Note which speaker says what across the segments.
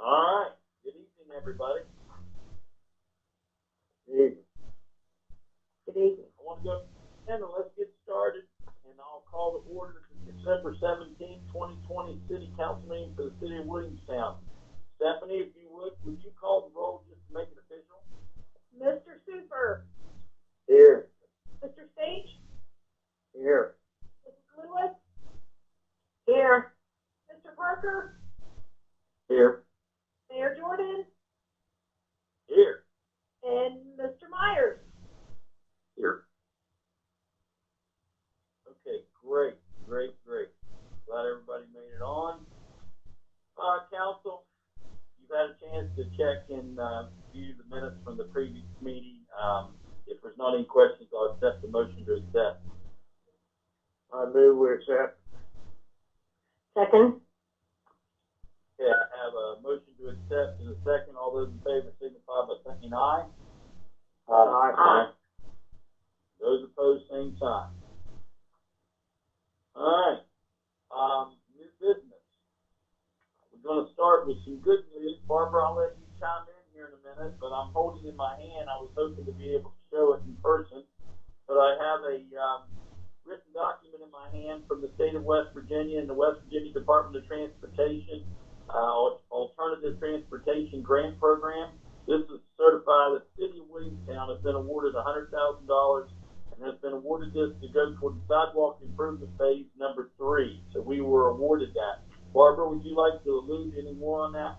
Speaker 1: All right. Good evening, everybody.
Speaker 2: Good evening.
Speaker 3: Good evening.
Speaker 1: I want to go and let's get started. And I'll call the order to December 17, 2020 City Council meeting for the City of Williamstown. Stephanie, if you would you call the roll just to make it official?
Speaker 4: Mr. Super,
Speaker 2: Here.
Speaker 4: Mr. Sage,
Speaker 2: Here.
Speaker 4: Mrs. Lewis,
Speaker 3: Here.
Speaker 4: Mr. Parker,
Speaker 2: Here.
Speaker 4: Mayor Jordan,
Speaker 1: Here.
Speaker 4: and Mr. Myers.
Speaker 2: Here.
Speaker 1: Okay, great. Glad everybody made it on. Council, you've had a chance to check and view the minutes from the previous meeting. If there's not any questions, I'll accept the motion to accept.
Speaker 2: I move we accept.
Speaker 3: Second.
Speaker 1: Okay, I have a motion to accept in a second. All those in favor signify by saying aye.
Speaker 3: Aye.
Speaker 1: Those opposed, same sign. All right. New business. We're going to start with some good news. Barbara, I'll let you chime in here in a minute, but I'm holding in my hand. I was hoping to be able to show it in person, but I have a written document in my hand from the state of West Virginia and the West Virginia Department of Transportation, Alternative Transportation Grant Program. This is certified that the City of Williamstown has been awarded $100,000 and has been awarded this to go toward the sidewalk improvement phase number 3. So we were awarded that. Barbara, would you like to allude any more on that?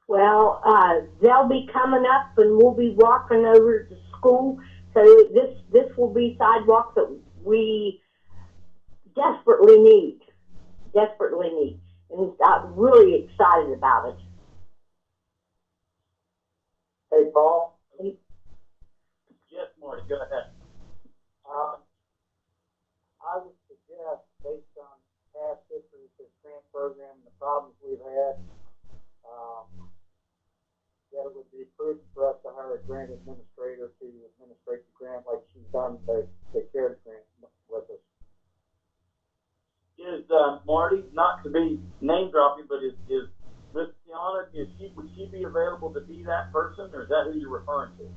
Speaker 3: Well, they'll be coming up and we'll be walking over to school. So this will be sidewalk that we desperately need. And I'm really excited about it.
Speaker 2: Hey, Paul.
Speaker 1: Yes, Marty, go ahead.
Speaker 2: I would suggest, based on past history of this grant program and the problems we've had, that it would be prudent for us to hire a grant administrator to administrate the grant like she's done the CARES grant with us.
Speaker 1: Is Marty, not to be name dropping, but is Miss Tiana, would she be available to be that person, or is that who you're referring to?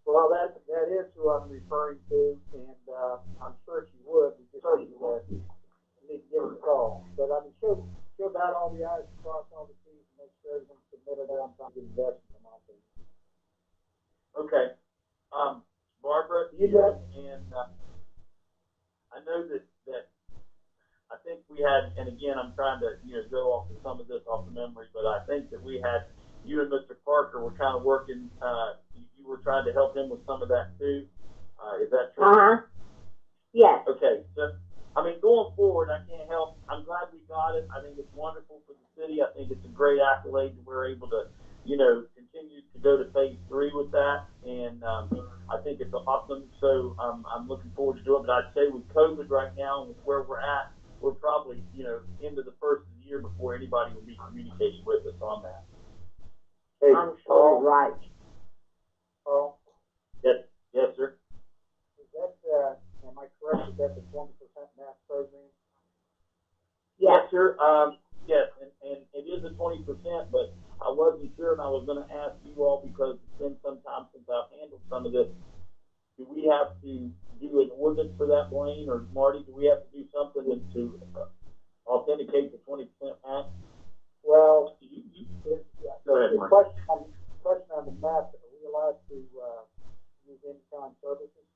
Speaker 2: Well, that is who I'm referring to, and I'm sure she would. We just need to give her a call. But I mean, she'll dot all the I's, cross all the T's, and make sure everything's submitted on time to investment.
Speaker 1: Okay. Barbara,
Speaker 2: You bet.
Speaker 1: and I know that I think we had, and again, I'm trying to go off of some of this off the memory, but I think that we had you and Mr. Parker were kind of working. You were trying to help him with some of that too. Is that true?
Speaker 3: Yes.
Speaker 1: Okay. So, I mean, going forward, I can't help. I'm glad we got it. I think it's wonderful for the city. I think it's a great accolade that we're able to, continue to go to phase 3 with that. And I think it's awesome. So I'm looking forward to doing it. But I'd say with COVID right now and with where we're at, we're probably, into the first of the year before anybody will be communicating with us on that.
Speaker 2: Hey,
Speaker 3: I'm sure you're right.
Speaker 2: Paul,
Speaker 1: Yes, sir.
Speaker 2: is that, am I correct, is that the 20% match program?
Speaker 3: Yes.
Speaker 1: Sir. Yes, and it is a 20%, but I wasn't sure, and I was going to ask you all because it's been some time since I've handled some of this. Do we have to do an ordinance for that, Blaine, or Marty? Do we have to do something to authenticate the 20% match?
Speaker 2: Well,
Speaker 1: Go ahead,
Speaker 2: the
Speaker 1: Marty.
Speaker 2: question on the match, are we allowed to use in-kind services?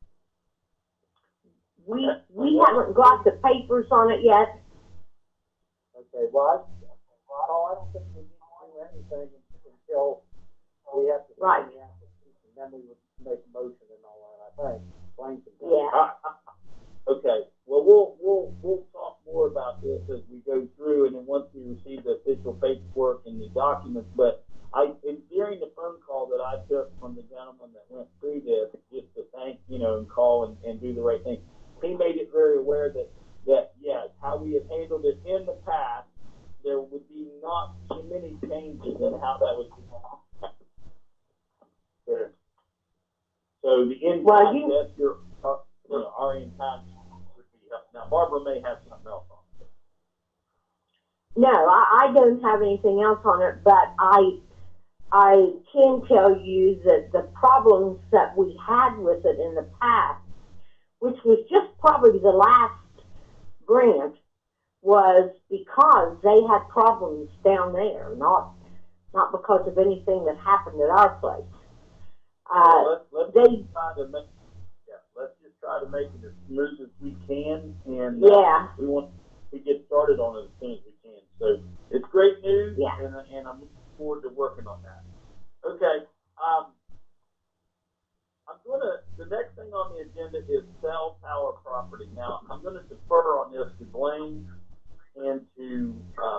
Speaker 3: We haven't got the papers on it yet.
Speaker 2: Okay, well, I don't think we need to do anything until we have to
Speaker 3: Right.
Speaker 2: sign the application, and then we would make a motion and all that, I think. Blaine can do it.
Speaker 3: Yeah.
Speaker 1: Okay. Well, we'll talk more about this as we go through, and then once we receive the official paperwork and the documents. But during the phone call that I took from the gentleman that went through this, just to thank, and call and do the right thing, he made it very aware that yes, how we have handled it in the past, there would be not too many changes in how that was done. So the in time, yes, our in time would be helpful. Now Barbara may have something else on.
Speaker 3: No, I don't have anything else on it, but I can tell you that the problems that we had with it in the past, which was just probably the last grant, was because they had problems down there, not because of anything that happened at our place.
Speaker 1: Let's
Speaker 3: They
Speaker 1: try to make let's just try to make it as smooth as we can, and
Speaker 3: Yeah.
Speaker 1: we want to get started on it as soon as we can. So it's great news,
Speaker 3: Yeah.
Speaker 1: and I'm looking forward to working on that. Okay. The next thing on the agenda is cell tower property. Now, I'm going to defer on this to Blaine and to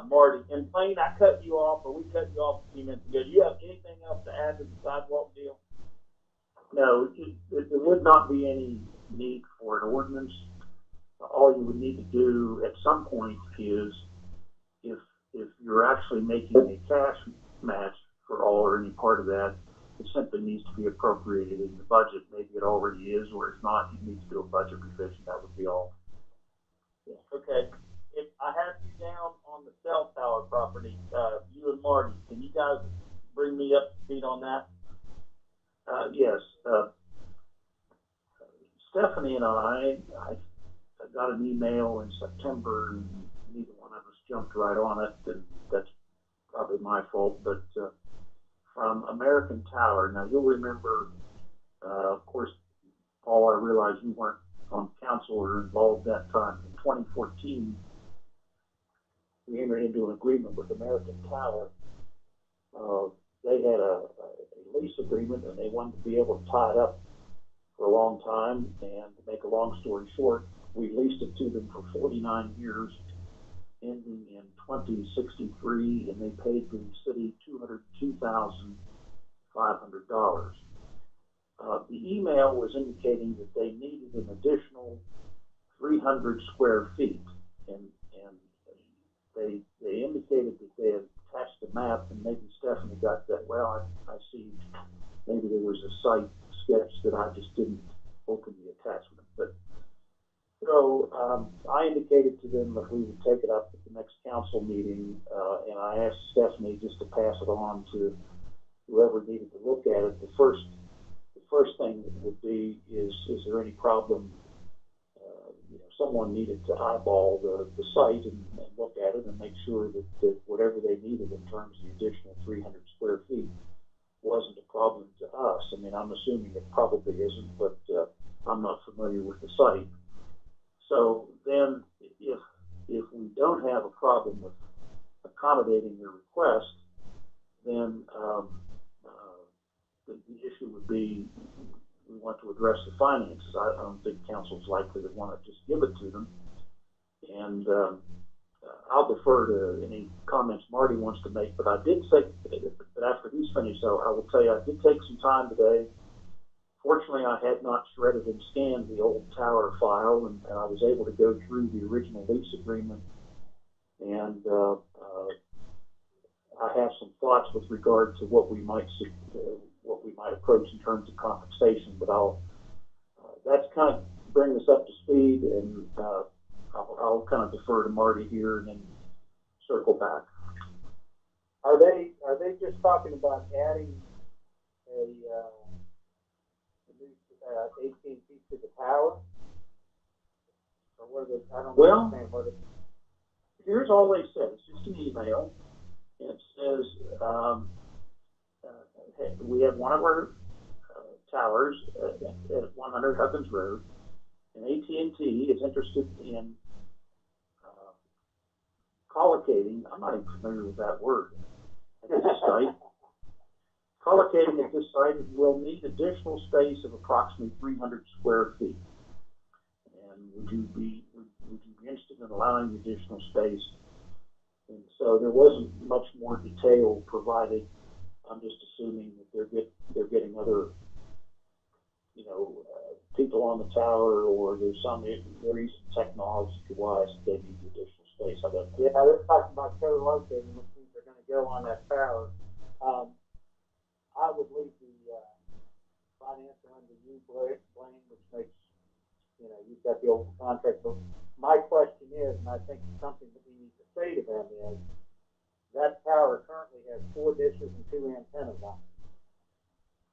Speaker 1: Marty. And Blaine, I cut you off, or we cut you off a few minutes ago. Do you have anything else to add to the sidewalk deal?
Speaker 5: No, there would not be any need for an ordinance. All you would need to do at some point is, if you're actually making a cash match for all or any part of that, it simply needs to be appropriated in the budget. Maybe it already is, or if not, you need to do a budget revision. That would be all.
Speaker 1: Yeah. Okay. If I have you down on the cell tower property, you and Marty, can you guys bring me up to speed on that?
Speaker 5: Yes. Stephanie and I got an email in September, and neither one of us jumped right on it, and that's probably my fault, but from American Tower. Now, you'll remember, of course, Paul, I realize you weren't on council or involved that time. In 2014, we entered into an agreement with American Tower. They had a lease agreement, and they wanted to be able to tie it up for a long time. And to make a long story short, we leased it to them for 49 years, ending in 2063, and they paid the city $202,500. The email was indicating that they needed an additional 300 square feet, and they indicated that they had attached a map, and maybe Stephanie got that. Well, I see maybe there was a site sketch that I just didn't open the attachment. But so I indicated to them that we would take it up at the next council meeting, and I asked Stephanie just to pass it on to whoever needed to look at it. The first thing would be is there any problem? Someone needed to eyeball the site and look at it and make sure that whatever they needed in terms of the additional 300 square feet wasn't a problem to us. I mean, I'm assuming it probably isn't, but I'm not familiar with the site. So then, if we don't have a problem with accommodating your request, then the issue would be we want to address the finances. I don't think council's likely to want to just give it to them. And I'll defer to any comments Marty wants to make, but I did say that after he's finished, so I will tell you I did take some time today. Fortunately, I had not shredded and scanned the old tower file, and I was able to go through the original lease agreement, and I have some thoughts with regard to what we might approach in terms of compensation. But that's kind of bring us up to speed, and I'll kind of defer to Marty here and then circle back.
Speaker 2: Are they just talking about adding a new AT&T to the tower? Or what are they, I don't understand what it.
Speaker 5: Here's all they said. It's just an email. It says, hey, we have one of our towers at 100 Huggins Road, and AT&T is interested in collocating. I'm not even familiar with that word. At this site, collocating at this site will need additional space of approximately 300 square feet. And would you be interested in allowing additional space? And so there wasn't much more detail provided. I'm just assuming that they're getting other, people on the tower, or there's some reason technology-wise they need additional space.
Speaker 2: Yeah, they're talking about co-locating, which means they're going to go on that tower. I would leave the financial under you, Blaine, which makes, you've got the old contract my question is, and I think it's something that we need to say to them is, that tower currently has 4 dishes and 2 antennas on it.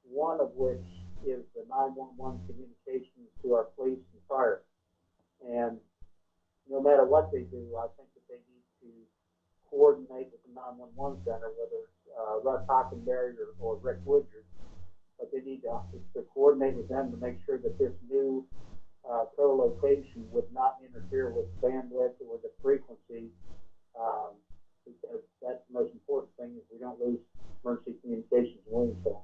Speaker 2: One of which is the 911 communications to our police and fire. And no matter what they do, I think that they need to coordinate with the 911 center, whether it's Russ Hockenberry or Rick Woodard, but they need to coordinate with them to make sure that this new co-location would not interfere with bandwidth or the frequency, because that's the most important thing, is we don't lose emergency communications in Williamsville.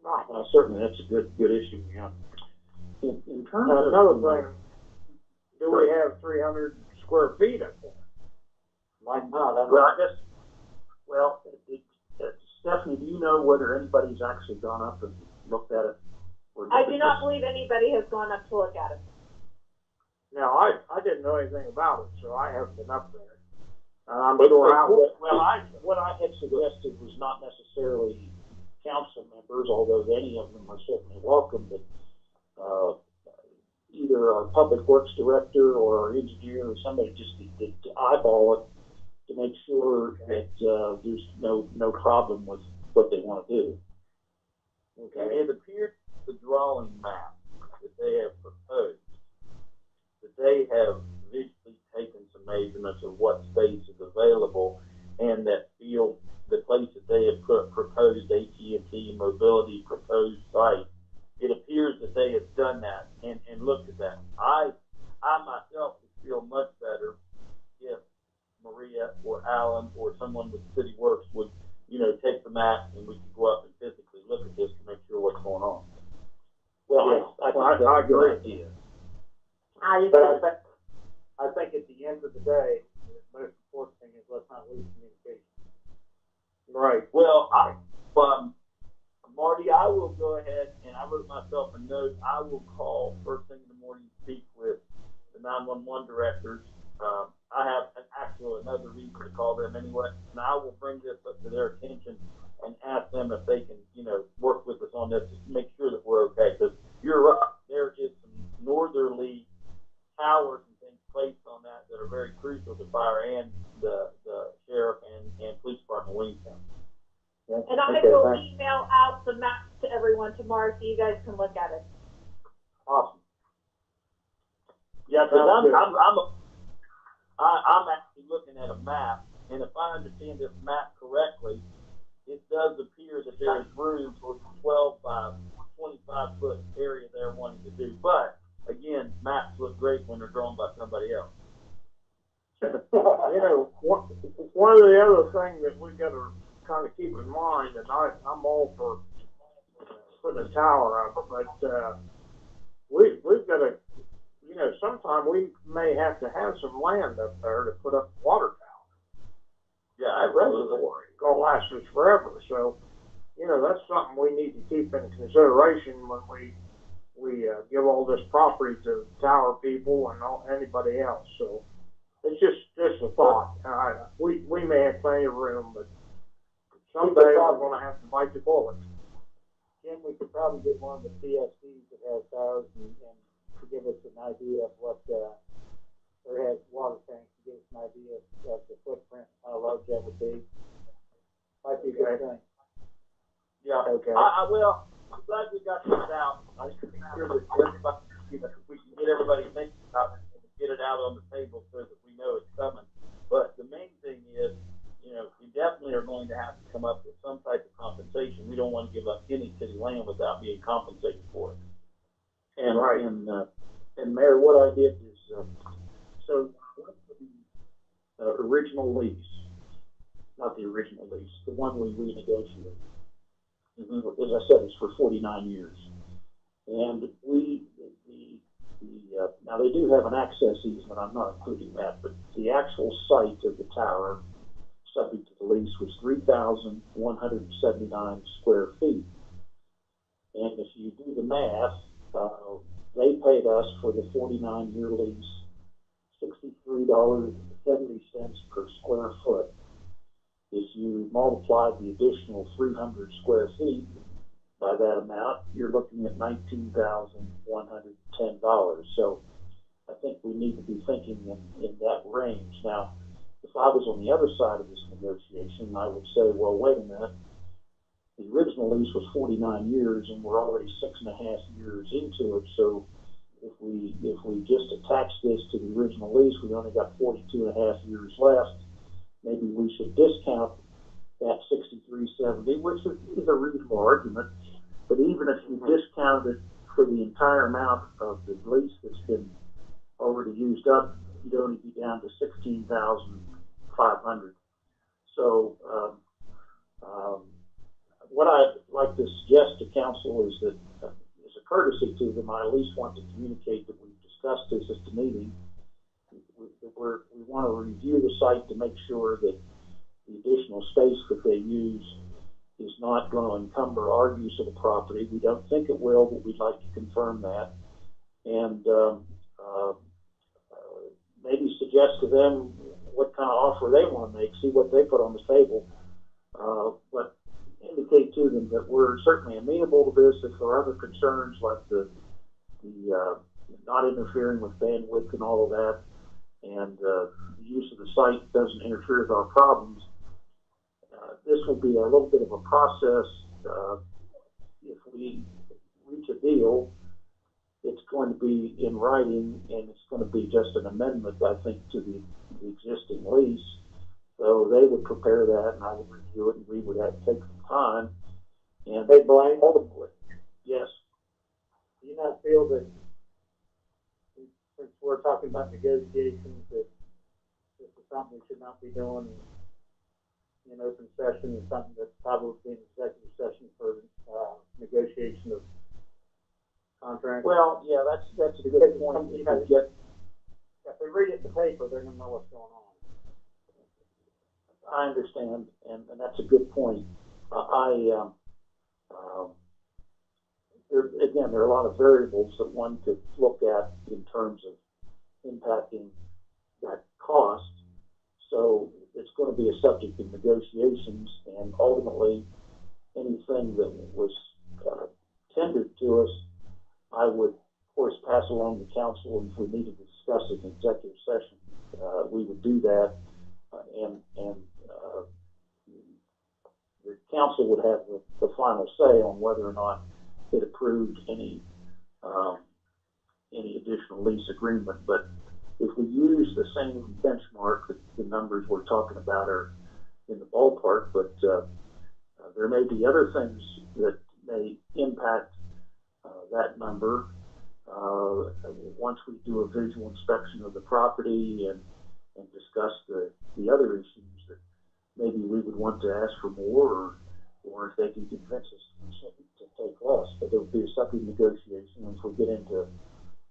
Speaker 5: Right. Certainly, that's a good issue. Yeah. In terms of
Speaker 6: another thing, do we have 300 square feet up there?
Speaker 2: Might not.
Speaker 5: Well, I guess. Well, Stephanie, do you know whether anybody's actually gone up and looked at it?
Speaker 4: I do not believe anybody has gone up to look at it.
Speaker 6: Now, I didn't know anything about it, so I haven't been up there. I'm sure I will.
Speaker 5: Well, what I had suggested was not necessarily council members, although any of them are certainly welcome, but either our public works director or our engineer or somebody just to eyeball it to make sure that there's no problem with what they want to do.
Speaker 1: Okay. It appears the drawing map that they have proposed, that they have visually taken some measurements of what space is available, and that field, the place that they have proposed AT&T Mobility proposed site, it appears that they have done that and looked at that. I myself would feel much better if Maria or Alan or someone with City Works would, take the map and we could go up and physically look at this to make sure what's going on.
Speaker 5: Well,
Speaker 6: yeah,
Speaker 5: I agree. Idea.
Speaker 2: But I think at the end of the day, the most important thing is let's not lose communication.
Speaker 6: Right.
Speaker 1: Well, Marty, I will go ahead and I wrote myself a note. I will call first thing in the morning to speak with the 911 directors. I have another reason to call them anyway, and I will bring this up to their attention and ask them if they can, work with us on this to make sure that we're okay. Because you're right, there is some northerly towers and things placed on that are very crucial to fire and the sheriff and police department Williamstown.
Speaker 2: Yeah.
Speaker 4: And I will email out the maps to everyone tomorrow so you guys can look at it.
Speaker 1: Awesome. Yeah, because I'm actually looking at a map, and if I understand this map correctly, it does appear that there is room for 12 by 25 foot area they're wanting to do. But again, maps look great when they're drawn by somebody else.
Speaker 6: One of the other things that we got to kind of keep in mind, and I'm all for putting a tower up, but we've got to, sometime we may have to have some land up there to put up a water tower.
Speaker 1: Yeah, I read it.
Speaker 6: It's going to last us forever. So, that's something we need to keep in consideration when we give all this property to tower people and anybody else. So, it's just a thought. We may have plenty of room, but someday we're going to have to bite the bullet.
Speaker 2: Jim, we could probably get one of the PSCs that has towers and to give us an idea of what, or has water tanks, to give us an idea of the footprint, how large that would be. Might be a good thing.
Speaker 1: Yeah.
Speaker 6: Okay.
Speaker 1: Well, I'm glad we got this out. I just make sure that everybody, we can get everybody thinking about it and get it out on the table so that we know it's coming. But the main thing is, we definitely are going to have to come up with some type of compensation. We don't want to give up any city land without being compensated for it. And
Speaker 6: right.
Speaker 1: And Mayor, what I did is, so the original lease, not the original lease, the one we renegotiated. As I said, it's for 49 years. And now they do have an access easement, I'm not including that, but the actual site of the tower, subject to the lease, was 3,179 square feet. And if you do the math, they paid us for the 49-year lease $63.70 per square foot. If you multiply the additional 300 square feet by that amount, you're looking at $19,110. So a
Speaker 5: think we need to be thinking in that range. Now, if I was on the other side of this negotiation, I would say, well, wait a minute. The original lease was 49 years, and we're already 6.5 years into it. So if we just attach this to the original lease, we only got 42.5 years left. Maybe we should discount that 6370, which is a reasonable argument. But even if you discounted it for the entire amount of the lease that's been already used up, you'd only be down to 16,500. So what I'd like to suggest to council is that, as a courtesy to them, I at least want to communicate that we've discussed this at the meeting. We want to review the site to make sure that the additional space that they use is not going to encumber our use of the property. We don't think it will, but we'd like to confirm that. And maybe suggest to them what kind of offer they want to make, see what they put on the table. But indicate to them that we're certainly amenable to this if there are other concerns like the not interfering with bandwidth and all of that, and the use of the site doesn't interfere with our problems. This will be a little bit of a process. If we reach a deal, it's going to be in writing, and it's going to be just an amendment, I think, to the existing lease. So they would prepare that, and I would review it, and we would have to take some time. And
Speaker 2: Hey, Blaine,
Speaker 5: ultimately, yes.
Speaker 2: do you not feel that, since we're talking about negotiations, that this is something we should not be doing in open session, and something that's probably in executive session for negotiation of contracts?
Speaker 5: Well, yeah, that's a good point.
Speaker 2: You know, if they read it in the paper, they're going to know what's going on.
Speaker 5: I understand, and that's a good point. There are a lot of variables that one could look at in terms of impacting that cost. So it's going to be a subject of negotiations, and ultimately, anything that was tendered to us, I would, of course, pass along to council, and if we needed to discuss it in executive session, we would do that, and the council would have the final say on whether or not it approved any additional lease agreement. But if we use the same benchmark, the numbers we're talking about are in the ballpark, but there may be other things that may impact that number once we do a visual inspection of the property and discuss the other issues that maybe we would want to ask for more, or if they can convince us to take less. But there would be a separate negotiation, and if we get into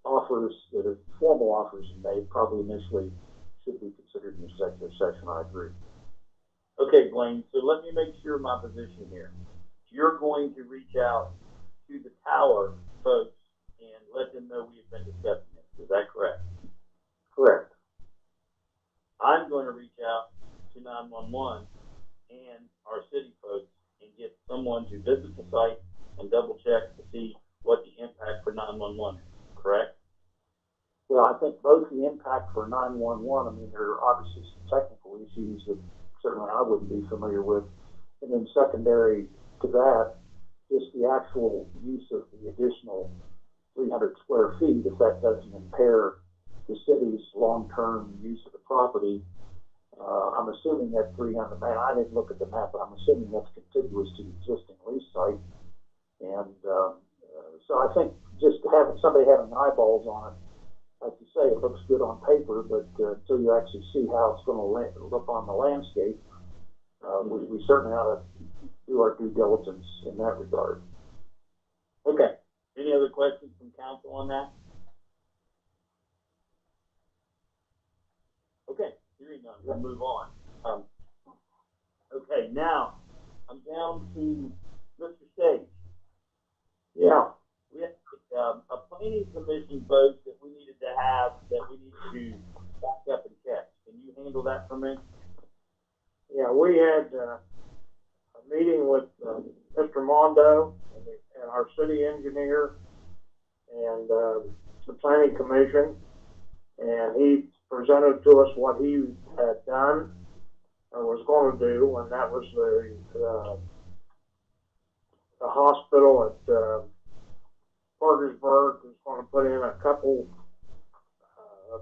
Speaker 5: offers that are formal offers made, probably initially should be considered an executive session. I agree.
Speaker 1: Okay, Blaine, so let me make sure my position here. You're going to reach out to the tower folks and let them know we have been discussing this. Is that correct?
Speaker 5: Correct.
Speaker 1: I'm going to reach out to 911 and our city folks and get someone to visit the site and double check to see what the impact for 911 is. Correct?
Speaker 5: Well, I think both the impact for 911, I mean, there are obviously some technical issues that certainly I wouldn't be familiar with. And then secondary to that, just the actual use of the additional 300 square feet, if that doesn't impair the city's long-term use of the property. I'm assuming that 300, man, I didn't look at the map, but I'm assuming that's contiguous to the existing lease site. And so I think just having somebody having eyeballs on it, like you say, it looks good on paper, but until you actually see how it's going to look on the landscape, we certainly ought to do our due diligence in that regard.
Speaker 1: Okay. Any other questions from council on that? Okay. Hearing none, we'll move on. Okay, now I'm down to Mr. Sage.
Speaker 5: Yeah.
Speaker 1: We had a planning commission vote that we needed to have, that we need to back up and check. Can you handle that for me?
Speaker 6: Yeah, we had a meeting with Mr. Mondo and our city engineer and the planning commission, and he presented to us what he had done or was going to do, and that was the hospital at Parkersburg was going to put in a couple,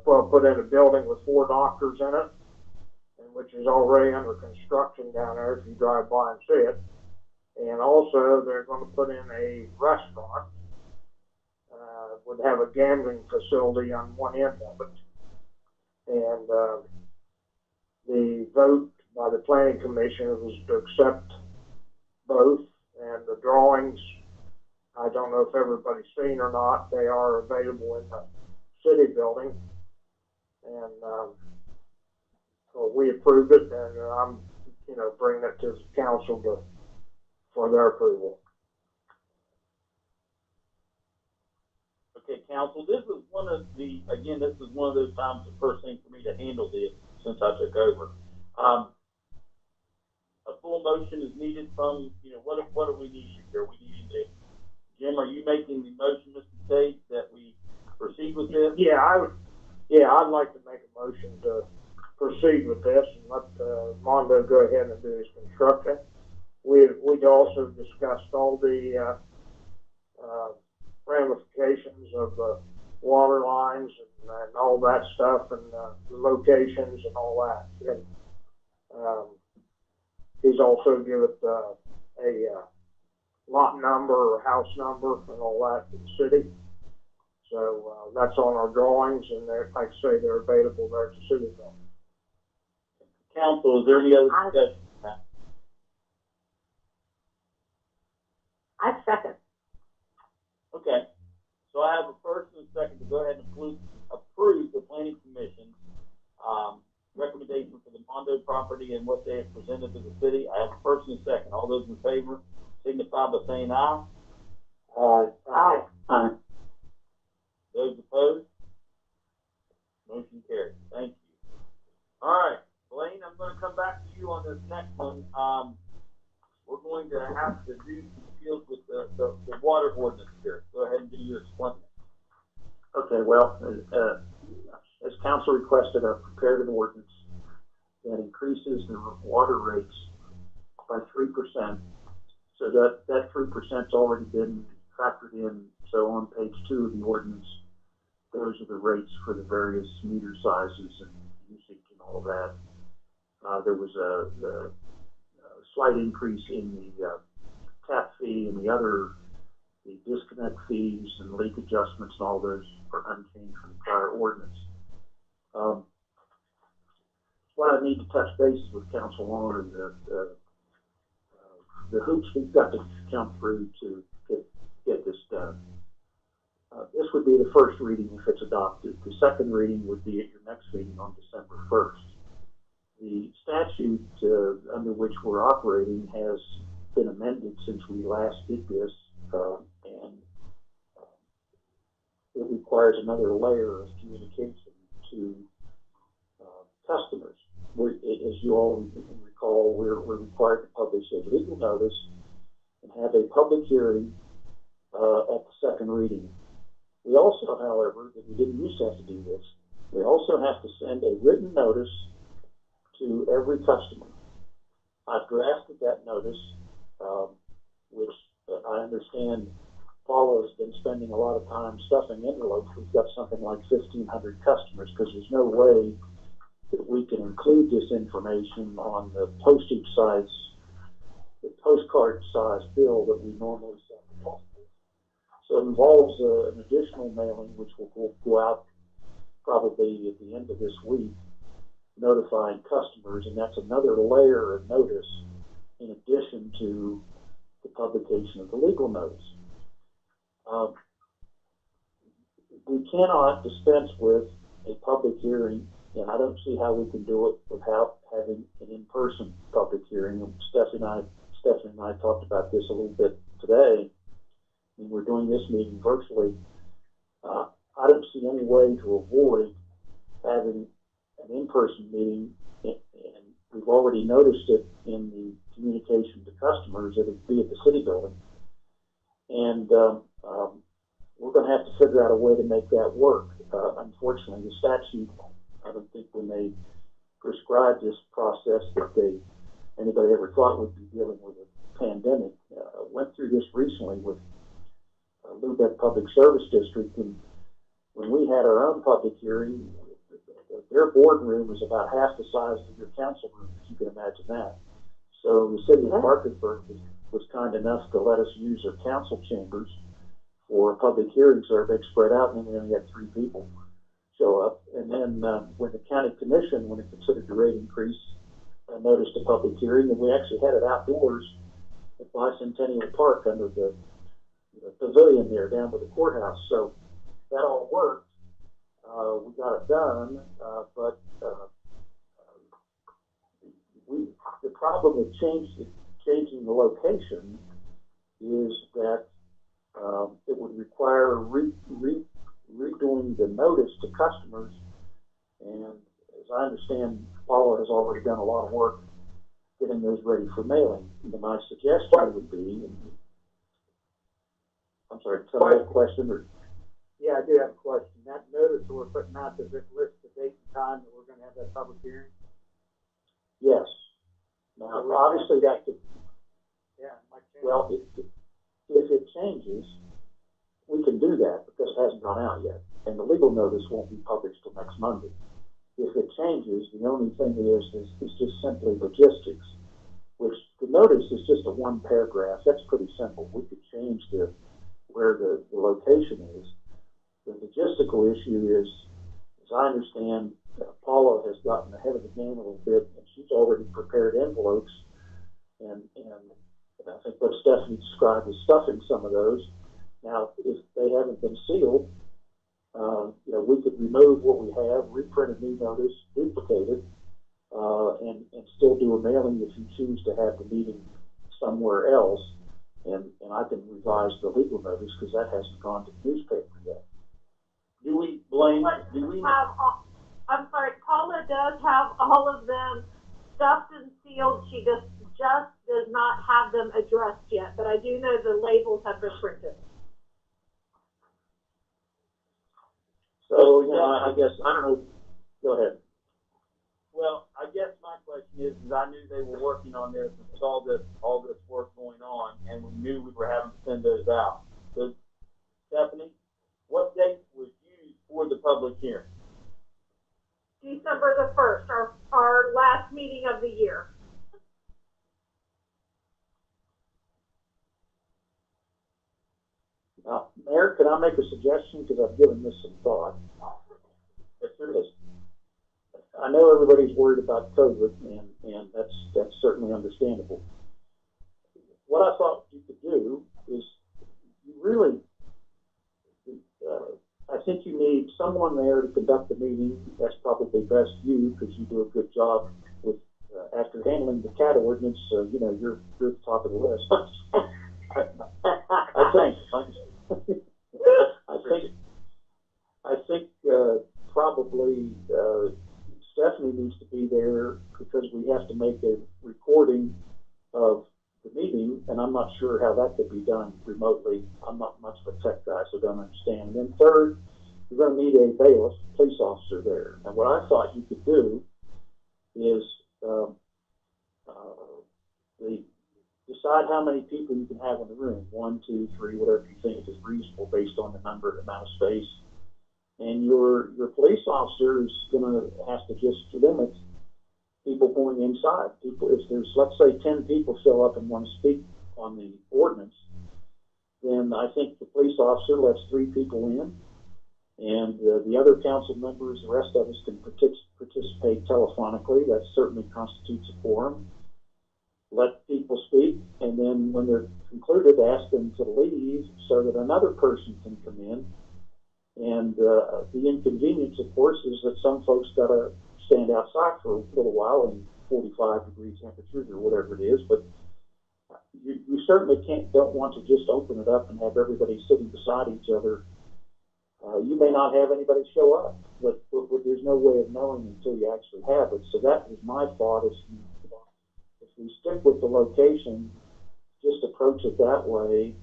Speaker 6: put in a building with 4 doctors in it, and which is already under construction down there if you drive by and see it. And also they're going to put in a restaurant, would have a gambling facility on one end of it. And the vote by the planning commission was to accept both, and the drawings, I don't know if everybody's seen or not, they are available in the city building. And so we approved it, and I'm, bringing it to the council for their approval.
Speaker 1: Okay, council, this is one of those times, the first thing for me to handle this since I took over. A full motion is needed from, what are we needing here? We needing to, Jim, are you making the motion, Mr. Tate, that we proceed with this?
Speaker 6: Yeah, I'd like to make a motion to proceed with this and let Mondo go ahead and do his construction. We'd also discussed all the ramifications of the water lines and all that stuff, and the locations and all that. And he's also given a lot number or house number and all that to the city. So that's on our drawings, and they're, like I say, they're available there at the city building.
Speaker 1: Council, is there any other discussion?
Speaker 3: I second.
Speaker 1: Okay. So I have a first and a second to go ahead and approve the planning commission recommendation for the Mondo property and what they have presented to the city. I have a first and a second. All those in favor signify by saying aye.
Speaker 3: Aye.
Speaker 1: Aye. Those opposed? Motion carries. Thank you. All right, Blaine, I'm going to come back to you on this next one. We're going to have to do some deals with the water ordinance here. Go ahead and do your explanation.
Speaker 5: Okay, well, as council requested, I've prepared an ordinance that increases the water rates by 3%. So that 3%'s already been factored in. So on page 2 of the ordinance, those are the rates for the various meter sizes and usage and all of that. There was a slight increase in the tap fee, and the disconnect fees and leak adjustments and all those are unchanged from the prior ordinance. What I need to touch bases with council on are the hoops we've got to jump through to get this done. This would be the first reading if it's adopted. The second reading would be at your next meeting on December 1st. The statute under which we're operating has been amended since we last did this, and it requires another layer of communication to customers. As you all recall, we're required to publish a legal notice and have a public hearing at the second reading. We also, however, that we didn't used to have to do this, we also have to send a written notice to every customer. I've drafted that notice, which I understand Paula has been spending a lot of time stuffing envelopes. We've got something like 1,500 customers because there's no way that we can include this information on the postage size, the postcard size bill that we normally send to customers. So it involves an additional mailing, which will go out probably at the end of this week, notifying customers, and that's another layer of notice in addition to the publication of the legal notice. We cannot dispense with a public hearing, and I don't see how we can do it without having an in-person public hearing. And Stephanie and I talked about this a little bit today. I mean, we're doing this meeting virtually. I don't see any way to avoid having an in-person meeting, and we've already noticed it in the communication to customers. It'll be at the city building, and we're going to have to figure out a way to make that work. unfortunately, the statute, I don't think when they prescribed this process that anybody ever thought would be dealing with a pandemic. Went through this recently with Lubeck Public Service District, and when we had our own public hearing, their boardroom is about half the size of your council room, if you can imagine that. So the city of Parkersburg was kind enough to let us use their council chambers for a public hearing, so everybody spread out, and then we only had 3 people show up. And then when the county commission, when it considered the rate increase, noticed a public hearing, and we actually had it outdoors at Bicentennial Park under the pavilion there down by the courthouse. So that all worked. We got it done, but the problem with changing the location is that it would require redoing the notice to customers, and as I understand, Paula has already done a lot of work getting those ready for mailing. And my suggestion would be, I'm sorry, tell me a question or.
Speaker 2: Yeah, I do have a question. That notice that we're putting out, does it list the date and time that we're going to have that public hearing?
Speaker 5: Yes. Now, obviously that could,
Speaker 2: Yeah, it might change.
Speaker 5: well, if it changes, we can do that because it hasn't gone out yet. And the legal notice won't be published till next Monday. If it changes, the only thing is just simply logistics, which the notice is just a 1 paragraph. That's pretty simple. We could change where the location is. The logistical issue is, as I understand, Paula has gotten ahead of the game a little bit, and she's already prepared envelopes, and I think what Stephanie described as stuffing some of those. Now, if they haven't been sealed, we could remove what we have, reprint a new notice, duplicate it, and still do a mailing if you choose to have the meeting somewhere else, and I can revise the legal notice because that hasn't gone to the newspaper yet.
Speaker 1: Do we blame?
Speaker 4: I'm sorry, Paula does have all of them stuffed and sealed. She just does not have them addressed yet, but I do know the labels have been printed.
Speaker 5: So, I guess, I don't know. Go ahead.
Speaker 1: Well, I guess my question is I knew they were working on this and saw all this work going on, and we knew we were having to send those out. So, Stephanie, what date was used for the public hearing?
Speaker 4: December the 1st, our last meeting of the year.
Speaker 5: Now, Mayor, can I make a suggestion? Because I've given this some thought. Yes, there is. I know everybody's worried about COVID, and that's certainly understandable. What I thought you could do is you really, I think you need someone there to conduct the meeting. That's probably best you, because you do a good job with, after handling the cat ordinance, you're the top of the list. I think probably Stephanie needs to be there because we have to make a recording of the meeting, and I'm not sure how that could be done remotely. I'm not much of a tech guy, so I don't understand. And then third, you're going to need a bailiff, police officer there. And what I thought you could do is decide how many people you can have in the room, 1, 2, 3, whatever you think is reasonable based on the amount of space. And your police officer is going to have to just limit people going inside. People, if there's, let's say, 10 people show up and want to speak on the ordinance, then I think the police officer lets 3 people in, and the other council members, the rest of us, can participate telephonically. That certainly constitutes a quorum. Let people speak, and then when they're concluded, ask them to leave so that another person can come in. And the inconvenience, of course, is that some folks got to stand outside for a little while in 45-degree temperatures or whatever it is. But you certainly don't want to just open it up and have everybody sitting beside each other. You may not have anybody show up, but there's no way of knowing until you actually have it. So that was my thought: is if we stick with the location, just approach it that way.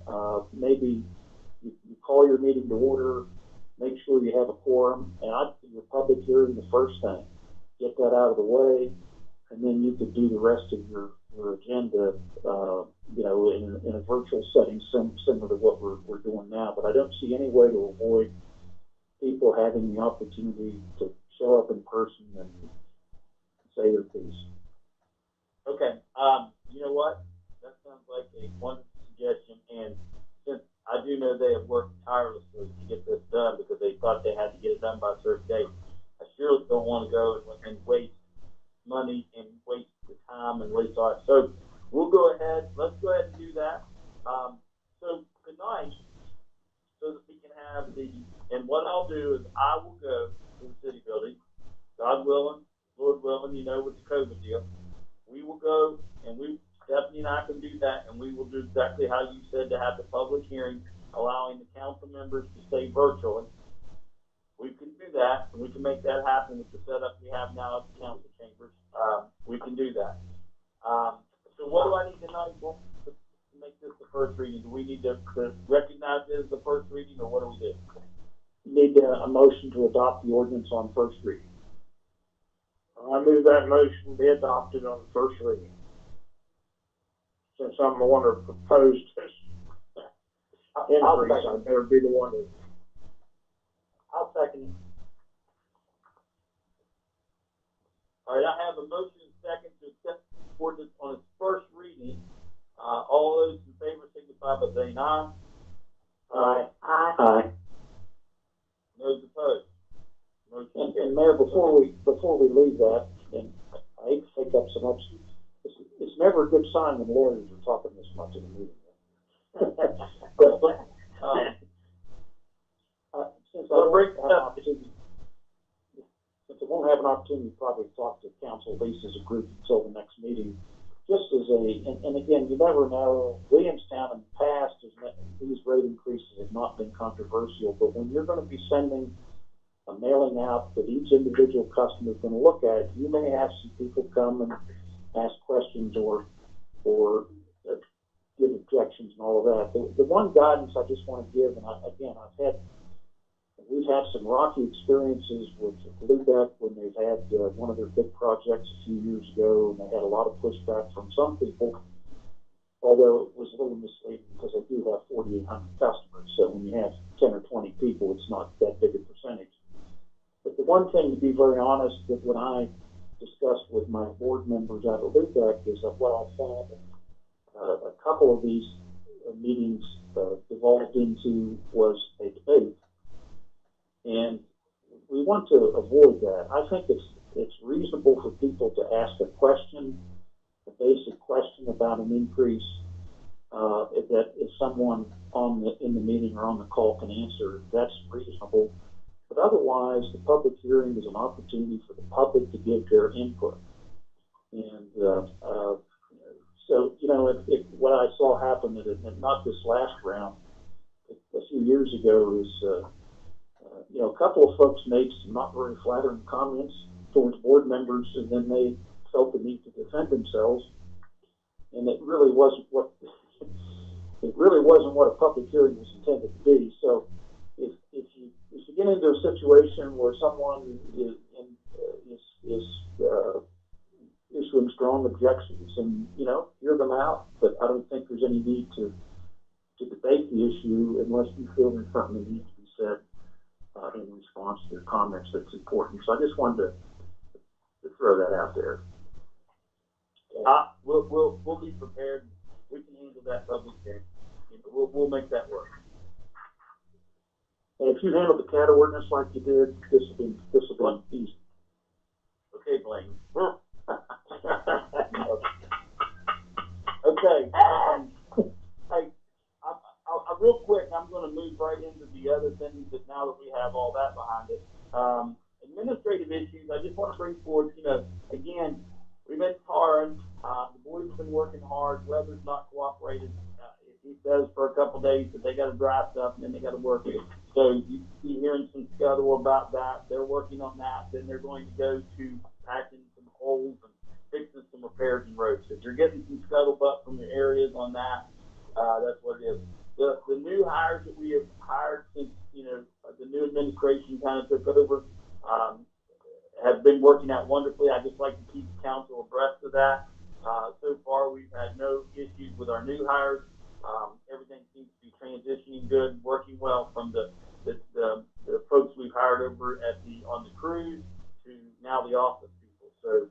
Speaker 5: Maybe you call your meeting to order make sure you have a quorum, and I'd do your public hearing the first thing. Get that out of the way, and then you could do the rest of your agenda, in a virtual setting, similar to what we're doing now. But I don't see any way to avoid people having the opportunity to show up in person and say their piece.
Speaker 1: Okay. You know what? That sounds like a wonderful suggestion. And since I do know they have worked tirelessly to get this done because they thought they had to get it done by a certain date, I surely don't want to go and waste money and waste the time and waste all that. So we'll go ahead. Let's go ahead and do that. So tonight, so that we can have and what I'll do is I will go to the city building, God willing, Lord willing, with the COVID deal. We will go and Stephanie and I can do that, and we will do exactly how you said, to have the public hearing, allowing the council members to stay virtually. We can do that, and we can make that happen with the setup we have now at the council chambers. We can do that. So what do I need tonight to make this the first reading? Do we need to recognize it as the first reading, or what do we do?
Speaker 5: You need a motion to adopt the ordinance on first reading.
Speaker 6: I move that motion be adopted on first reading. Since I'm the one who proposed this increase, I better be the one to.
Speaker 2: I'll second it.
Speaker 1: All right, I have a motion and second to accept the ordinance on its first reading. All those in favor signify by saying aye.
Speaker 5: Aye.
Speaker 3: Aye.
Speaker 1: Those opposed. Motion
Speaker 5: And Mayor, before we leave that, and I hate to take up so much, it's never a good sign when lawyers are talking this much in a meeting. Since I won't have an opportunity to probably talk to council, at least as a group, until the next meeting, just as and again, you never know. Williamstown in the past, these rate increases have not been controversial, but when you're going to be sending a mailing out that each individual customer is going to look at, you may have some people come and ask questions or give objections and all of that. The one guidance I just want to give, and we've had some rocky experiences with Lubec when they've had one of their big projects a few years ago, and they had a lot of pushback from some people, although it was a little misleading because they do have 4,800 customers. So when you have 10 or 20 people, it's not that big a percentage. But the one thing, to be very honest, that when I discussed with my board members out of Lubec is that what I found a couple of these meetings devolved into was a debate. And we want to avoid that. I think it's reasonable for people to ask a question, a basic question about an increase that if someone in the meeting or on the call can answer, that's reasonable. But otherwise, the public hearing is an opportunity for the public to give their input. And so, what I saw happen, and not this last round, a few years ago, is a couple of folks made some not very flattering comments towards board members, and then they felt the need to defend themselves. And it really wasn't what a public hearing was intended to be. So if you get into a situation where someone is issuing strong objections, and hear them out, but I don't think there's any need to debate the issue unless you feel there's something that needs to be said in response to their comments that's important. So I just wanted to throw that out there.
Speaker 1: We'll be prepared. We can handle that public hearing. We'll make that work.
Speaker 5: And if you handle the cat ordinance like you did, this will be easy.
Speaker 1: Okay, Blaine. Okay. Real quick, I'm going to move right into the other things that now that we have all that behind us. Administrative issues, I just want to bring forward, again, we've been tarring. The boys have been working hard. Weather's not cooperated. It does for a couple of days, but they got to dry stuff and then they got to work it. So you be hearing some scuttle about that. They're working on that. Then they're going to go to patching some holes and fixing some repairs in roads. So if you're getting some scuttlebutt from your areas on that, that's what it is. The new hires that we have hired since, the the new administration kind of took over, have been working out wonderfully. I just like to keep the council abreast of that. So far, we've had no issues with our new hires. Everything seems to be transitioning good, working well from the folks we've hired over on the cruise to now the office people. So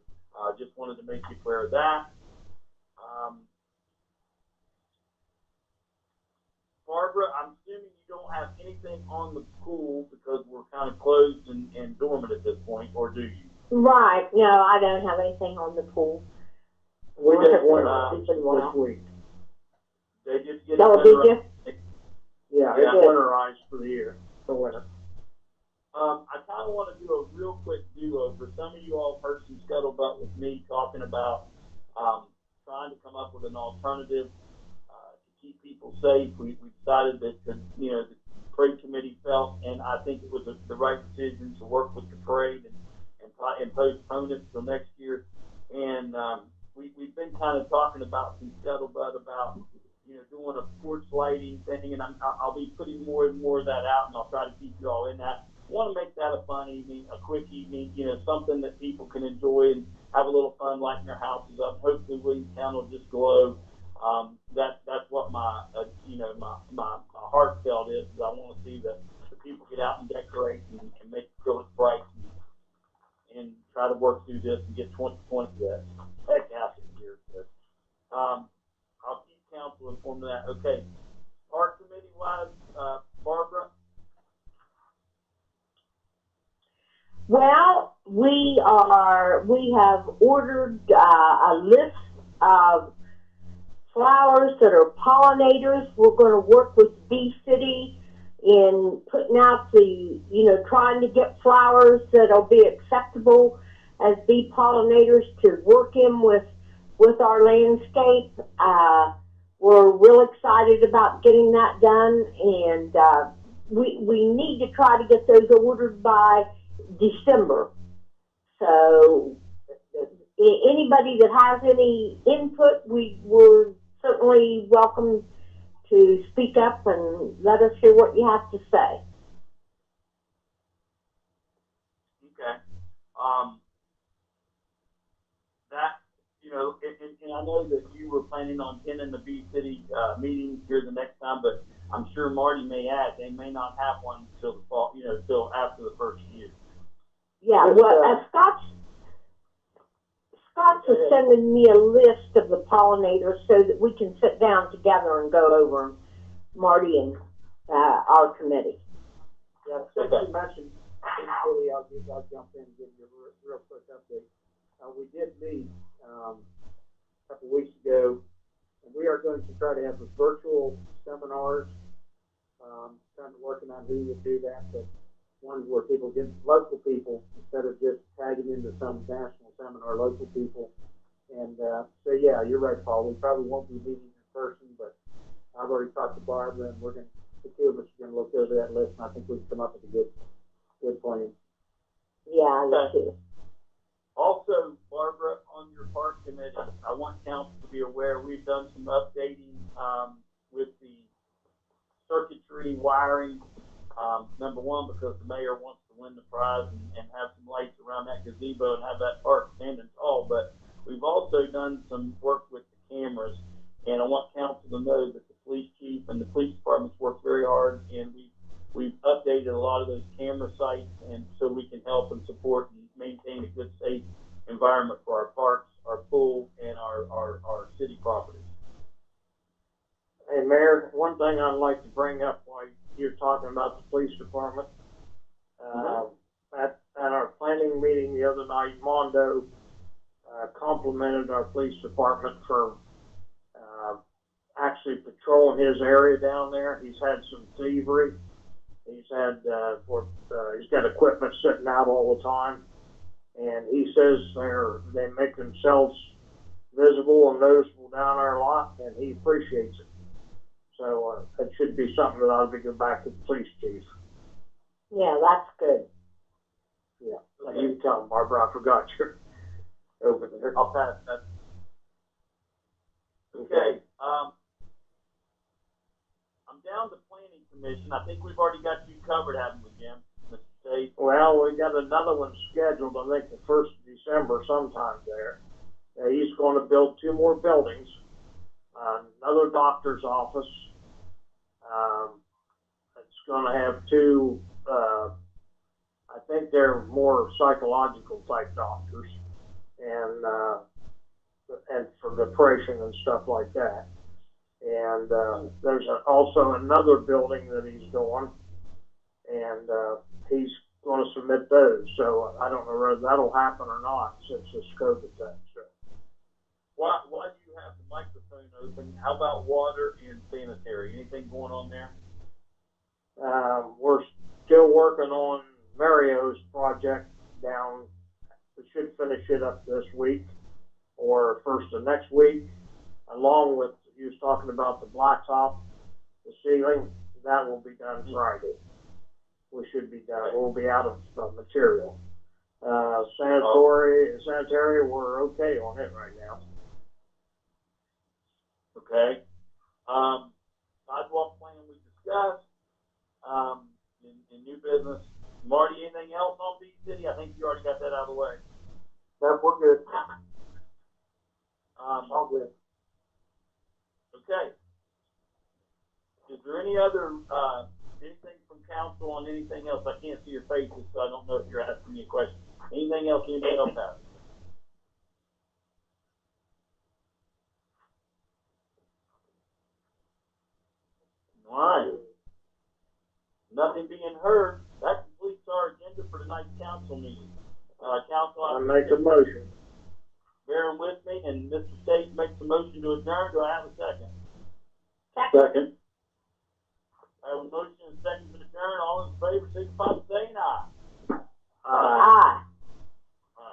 Speaker 1: just wanted to make you aware of that. Barbara, I'm assuming you don't have anything on the pool because we're kind of closed and dormant at this point, or do you?
Speaker 3: Right. No, I don't have anything on the pool.
Speaker 6: We did one
Speaker 3: It's been
Speaker 6: this
Speaker 3: well.
Speaker 6: week.
Speaker 1: They just get
Speaker 3: Oh,
Speaker 1: it
Speaker 3: did you?
Speaker 6: Yeah,
Speaker 1: Yeah.
Speaker 6: it's winterized for the year, for winter.
Speaker 1: I kind of want to do a real quick do-over. Some of you all have heard some scuttlebutt with me talking about trying to come up with an alternative to keep people safe. We decided that the parade committee felt, and I think it was the right decision to work with the parade and postpone it till next year. And we've been kind of talking about some scuttlebutt about doing a porch lighting thing, and I'll be putting more and more of that out, and I'll try to keep you all in that. I want to make that a fun evening, a quick evening, something that people can enjoy and have a little fun lighting their houses up. Hopefully Williamstown will just glow. That's what my heartfelt is. I want to see the people get out and decorate and make it really bright and try to work through this and get 2020 heck out of here. So, I'll keep council informed of that. Okay, park committee wise, Barbara.
Speaker 3: Well, we have ordered a list of flowers that are pollinators. We're going to work with Bee City in putting out trying to get flowers that'll be acceptable as bee pollinators to work in with our landscape. We're real excited about getting that done, and we need to try to get those ordered by December. So anybody that has any input, we're certainly welcome to speak up and let us hear what you have to say.
Speaker 1: Okay. And I know that you were planning on attending the Bee City meetings here the next time, but I'm sure Marty may add they may not have one till the fall, till after the first year.
Speaker 3: Yeah, well, Scott's is sending me a list of the pollinators so that we can sit down together and go over them, Marty and our committee.
Speaker 2: Yeah, since you mentioned Bee City, I'll jump in and give you a real quick update. We did meet a couple weeks ago, and we are going to try to have virtual seminars. Kind of working on who would do that, but ones where people get local people instead of just tagging into some national seminar, local people. And so yeah, you're right, Paul. We probably won't be meeting in person, but I've already talked to Barbara, and the two of us are going to look over that list, and I think we can come up with a good plan.
Speaker 3: Yeah, me too.
Speaker 1: Also, Barbara, on your park committee, I want council to be aware we've done some updating with the circuitry wiring. Number one, because the mayor wants to win the prize and have some lights around that gazebo and have that park standing tall. But we've also done some work with the cameras, and I want council to know that the police chief and the police departments work very hard, and we've updated a lot of those camera sites, and so we can help and support and maintain a good, safe environment for our parks, our pool, and our city properties.
Speaker 6: Hey, Mayor, one thing I'd like to bring up while you're talking about the police department. At our planning meeting the other night, Mondo complimented our police department for actually patrolling his area down there. He's had some thievery. He's got equipment sitting out all the time, and he says they make themselves visible and noticeable down our lot, and he appreciates it. So that should be something that ought to go back to the police chief.
Speaker 3: Yeah, that's good.
Speaker 6: Yeah, okay. You can tell him, Barbara, I forgot you're over there.
Speaker 1: I'll pass that. Okay. I'm down to planning Commission. I think we've already got you covered, haven't we, Jim? Mr. State?
Speaker 6: Well, we got another one scheduled, I think the 1st of December sometime there. He's going to build 2 more buildings, another doctor's office. It's going to have 2, I think they're more psychological type doctors, and for depression and stuff like that. And there's also another building that he's doing, and he's going to submit those. So I don't know whether that'll happen or not since this COVID thing. So.
Speaker 1: Why do you have the microphone open? How about water and sanitary? Anything going on there?
Speaker 6: We're still working on Mario's project down. We should finish it up this week or first of next week, along with, he was talking about the blacktop, the ceiling, that will be done Friday. We should be done. We'll be out of material. Sanitary, we're okay on it right now.
Speaker 1: Okay. Sidewalk plan we discussed. In new business. Marty, anything else on Beach City? I think you already got that out of the way.
Speaker 2: Yep, we're good.
Speaker 1: All good. Okay. Is there any other, anything from council on anything else? I can't see your faces, so I don't know if you're asking me a question. Anything else anybody else has? All right. Nothing being heard. That completes our agenda for tonight's council meeting. Council,
Speaker 6: I make a motion.
Speaker 1: bearing with me, and Mr. State makes a motion to adjourn. Do I have a second?
Speaker 3: Second.
Speaker 1: I have a motion and a second to adjourn. All in favor, signify by saying aye.
Speaker 3: Aye.